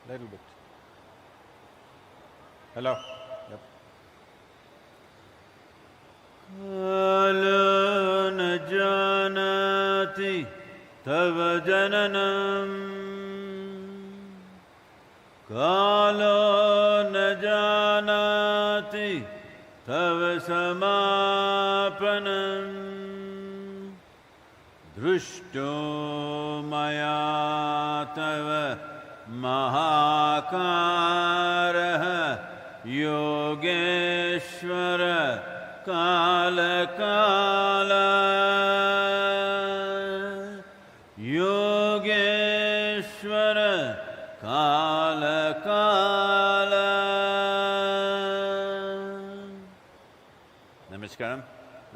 little bit. Hello? Yep. Kalo na janati tava jananam Kalo na janati tava samapanam Drushto maya tava mahakaraha Yogeshvara Kala Kala Yogeshvara Kala Kala. Namaskaram.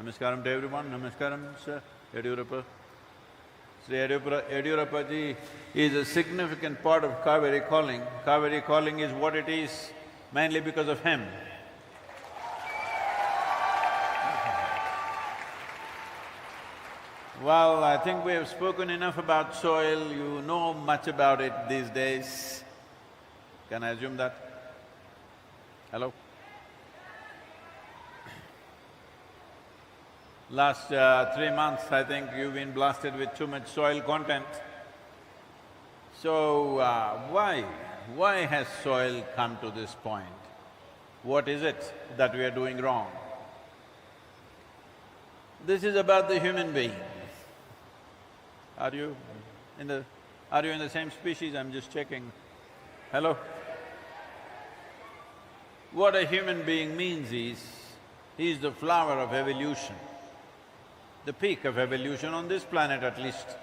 Namaskaram to everyone. Namaskaram, Sir Yediyurappa. Sri Yediyurappa ji is a significant part of Kaveri calling. Kaveri calling is what it is mainly because of him. Well, I think we have spoken enough about soil, you know much about it these days. Can I assume that? Hello? Last 3 months, I think you've been blasted with too much soil content. So, why has soil come to this point? What is it that we are doing wrong? This is about the human being. Are you in the same species? I'm just checking. Hello? What a human being means is, he is the flower of evolution, the peak of evolution on this planet at least.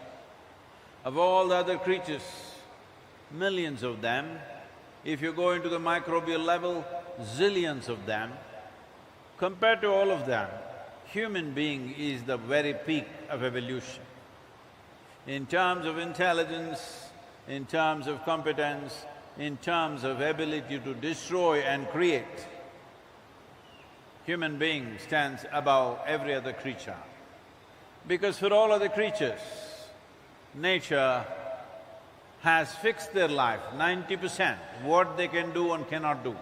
Of all the other creatures, millions of them, if you go into the microbial level, zillions of them. Compared to all of them, human being is the very peak of evolution. In terms of intelligence, in terms of competence, in terms of ability to destroy and create, human being stands above every other creature. Because for all other creatures, nature has fixed their life, 90%, what they can do and cannot do.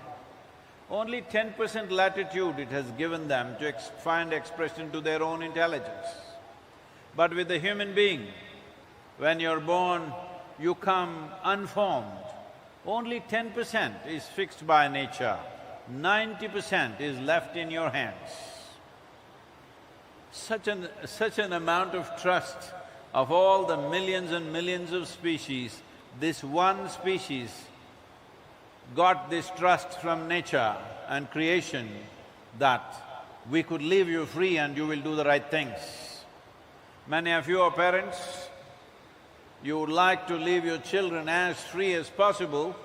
Only 10% latitude it has given them to find expression to their own intelligence. But with the human being, when you're born, you come unformed. Only 10% is fixed by nature, 90% is left in your hands. Such an amount of trust of all the millions and millions of species, this one species got this trust from nature and creation that we could leave you free and you will do the right things. Many of you are parents, you would like to leave your children as free as possible,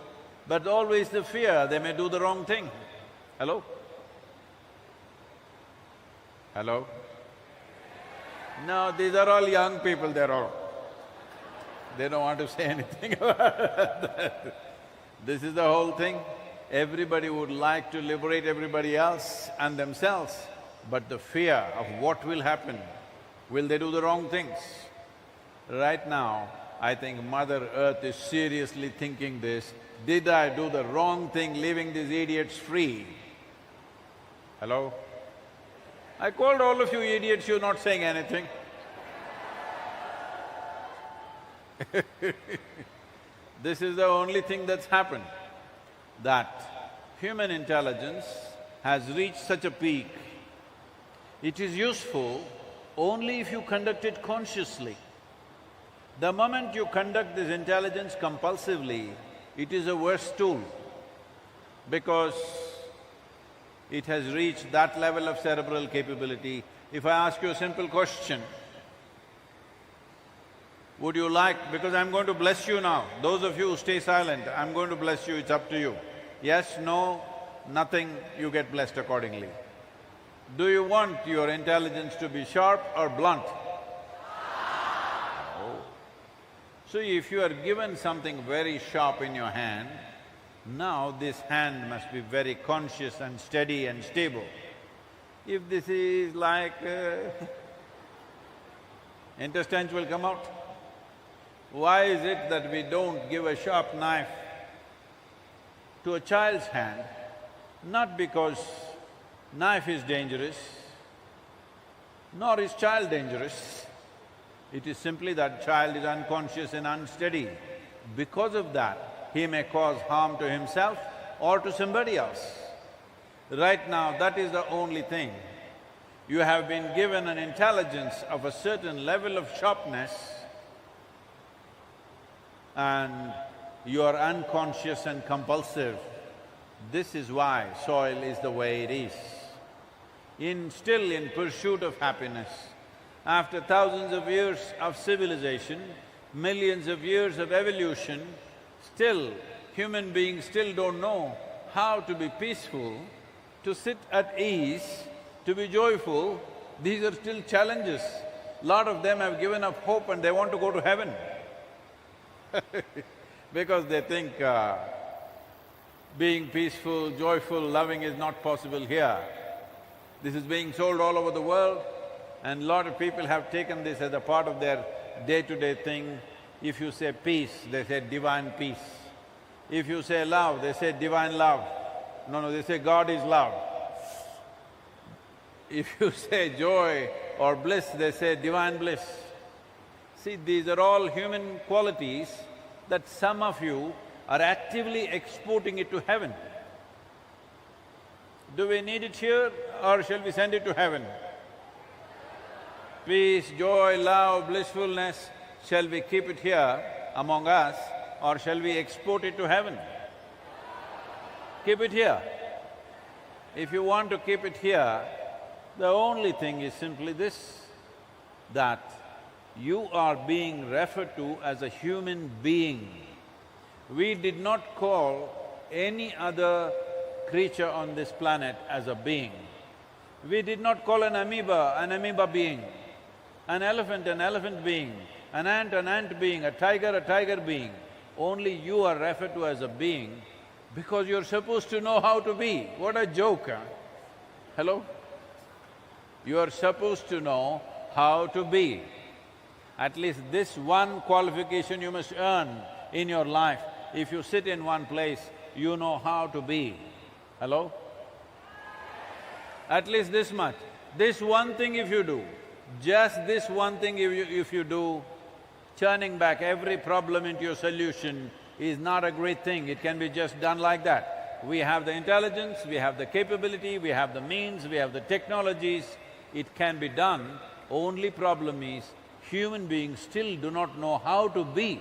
but always the fear they may do the wrong thing. Hello? Hello? No, these are all young people, they don't want to say anything about that. This is the whole thing. Everybody would like to liberate everybody else and themselves, but the fear of what will happen, will they do the wrong things? Right now, I think Mother Earth is seriously thinking this, did I do the wrong thing leaving these idiots free? Hello? I called all of you idiots, you're not saying anything. This is the only thing that's happened, that human intelligence has reached such a peak. It is useful only if you conduct it consciously. The moment you conduct this intelligence compulsively, it is a worse tool because it has reached that level of cerebral capability. If I ask you a simple question, would you like… because I'm going to bless you now, those of you who stay silent, I'm going to bless you, it's up to you. Yes, no, nothing, you get blessed accordingly. Do you want your intelligence to be sharp or blunt? So if you are given something very sharp in your hand, now this hand must be very conscious and steady and stable. If this is like… intestines will come out. Why is it that we don't give a sharp knife to a child's hand, not because knife is dangerous, nor is child dangerous. It is simply that child is unconscious and unsteady. Because of that, he may cause harm to himself or to somebody else. Right now, that is the only thing. You have been given an intelligence of a certain level of sharpness and you are unconscious and compulsive. This is why soil is the way it is. Still in pursuit of happiness, after thousands of years of civilization, millions of years of evolution, still human beings still don't know how to be peaceful, to sit at ease, to be joyful. These are still challenges. Lot of them have given up hope and they want to go to heaven because they think being peaceful, joyful, loving is not possible here. This is being sold all over the world and lot of people have taken this as a part of their day-to-day thing. If you say peace, they say divine peace. If you say love, they say divine love. No, they say God is love. If you say joy or bliss, they say divine bliss. See, these are all human qualities that some of you are actively exporting it to heaven. Do we need it here or shall we send it to heaven? Peace, joy, love, blissfulness, shall we keep it here among us or shall we export it to heaven? Keep it here. If you want to keep it here, the only thing is simply this, that you are being referred to as a human being. We did not call any other creature on this planet as a being. We did not call an amoeba being, an elephant being, an ant being, a tiger being. Only you are referred to as a being because you're supposed to know how to be. What a joke, huh? Hello? You are supposed to know how to be. At least this one qualification you must earn in your life. If you sit in one place, you know how to be. Hello? At least this much. This one thing if you do, just this one thing if you do, churning back every problem into your solution is not a great thing, it can be just done like that. We have the intelligence, we have the capability, we have the means, we have the technologies, it can be done. Only problem is, human beings still do not know how to be.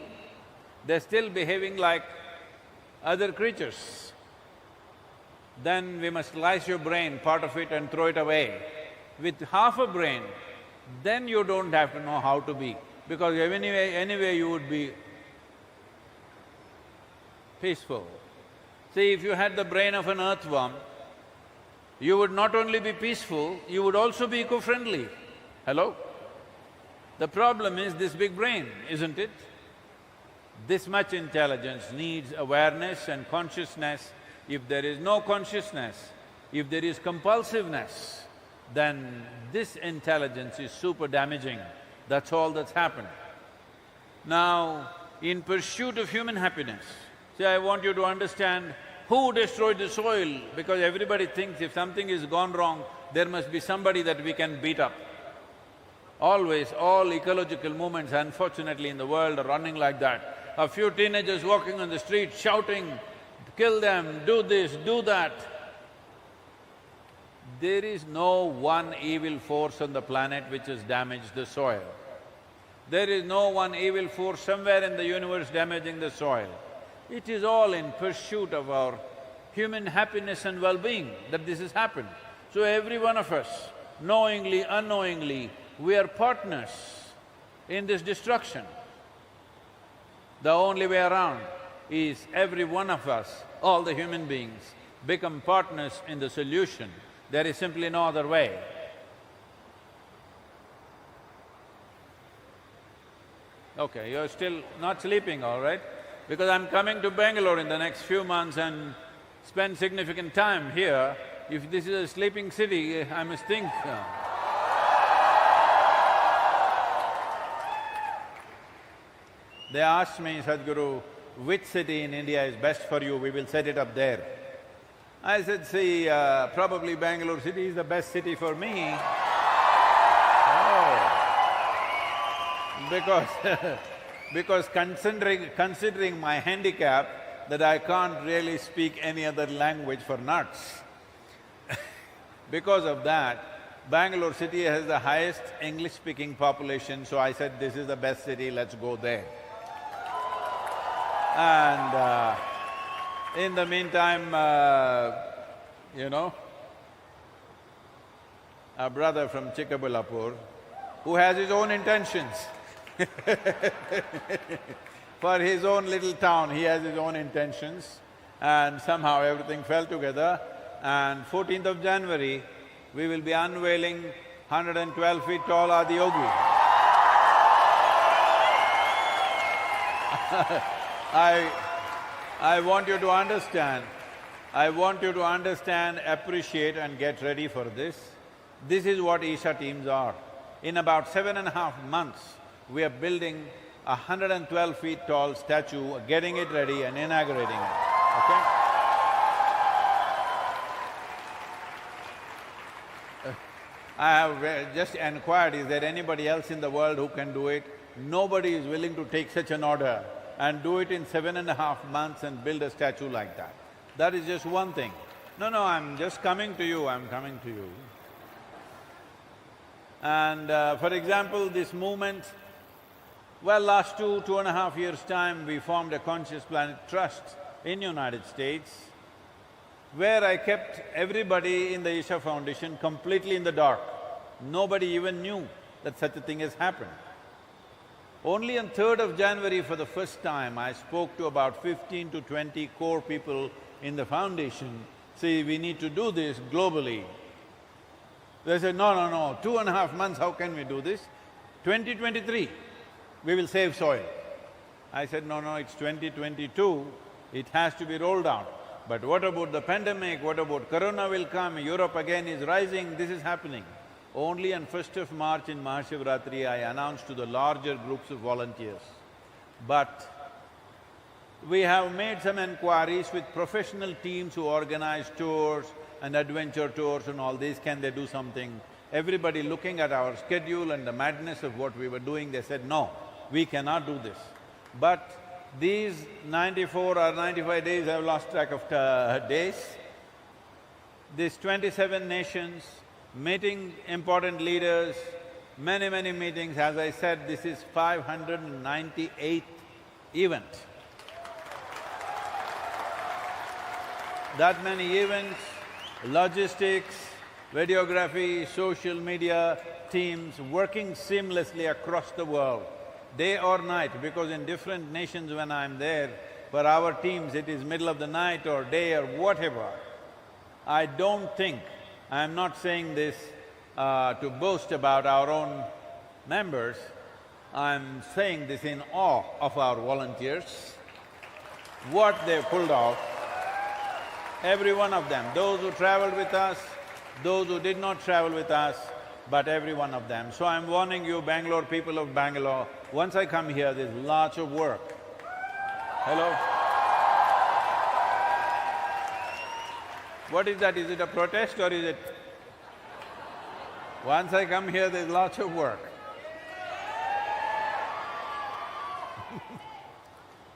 They're still behaving like other creatures. Then we must slice your brain, part of it, and throw it away. With half a brain, then you don't have to know how to be, because anyway you would be peaceful. See, if you had the brain of an earthworm, you would not only be peaceful, you would also be eco-friendly. Hello? The problem is this big brain, isn't it? This much intelligence needs awareness and consciousness. If there is no consciousness, if there is compulsiveness, then this intelligence is super damaging. That's all that's happened. Now, in pursuit of human happiness, see, I want you to understand who destroyed the soil, because everybody thinks if something is gone wrong, there must be somebody that we can beat up. Always, all ecological movements, unfortunately, in the world are running like that. A few teenagers walking on the street shouting, kill them, do this, do that. There is no one evil force on the planet which has damaged the soil. There is no one evil force somewhere in the universe damaging the soil. It is all in pursuit of our human happiness and well-being that this has happened. So every one of us, knowingly, unknowingly, we are partners in this destruction. The only way around is every one of us, all the human beings, become partners in the solution. There is simply no other way. Okay, you're still not sleeping, all right? Because I'm coming to Bangalore in the next few months and spend significant time here. If this is a sleeping city, I must think. They asked me, Sadhguru, which city in India is best for you, we will set it up there. I said, see, probably Bangalore city is the best city for me. Oh, because considering my handicap, that I can't really speak any other language for nuts. Because of that, Bangalore city has the highest English-speaking population, so I said, this is the best city, let's go there. And in the meantime, a brother from Chikaballapur, who has his own intentions for his own little town, he has his own intentions, and somehow everything fell together. And 14th of January, we will be unveiling 112 feet tall Adiyogi. I want you to understand, appreciate and get ready for this. This is what Isha teams are. In about 7.5 months, we are building a 112 feet tall statue, getting it ready and inaugurating it, okay? I have just inquired, is there anybody else in the world who can do it? Nobody is willing to take such an order and do it in 7.5 months and build a statue like that. That is just one thing. No, I'm just coming to you, I'm coming to you. And for example, this movement, well, last 2.5 years' time, we formed a Conscious Planet Trust in United States, where I kept everybody in the Isha Foundation completely in the dark. Nobody even knew that such a thing has happened. Only on 3rd of January, for the first time, I spoke to about 15 to 20 core people in the foundation, say, we need to do this globally. They said, no, 2.5 months, how can we do this? 2023, we will save soil. I said, no, it's 2022, it has to be rolled out. But what about the pandemic, what about Corona will come, Europe again is rising, this is happening. Only on 1st of March in Mahashivratri, I announced to the larger groups of volunteers. But we have made some enquiries with professional teams who organize tours and adventure tours and all this, can they do something? Everybody looking at our schedule and the madness of what we were doing, they said, no, we cannot do this. But these 94 or 95 days, I've lost track of days, these 27 nations, meeting important leaders, many meetings. As I said, this is 598th event. That many events, logistics, videography, social media teams working seamlessly across the world, day or night, because in different nations when I'm there, for our teams it is middle of the night or day or whatever. I don't think, I'm not saying this to boast about our own members, I'm saying this in awe of our volunteers, what they've pulled off, every one of them, those who traveled with us, those who did not travel with us, but every one of them. So I'm warning you, Bangalore, people of Bangalore, once I come here, there's lots of work. Hello? What is that? Is it a protest or is it… Once I come here, there's lots of work.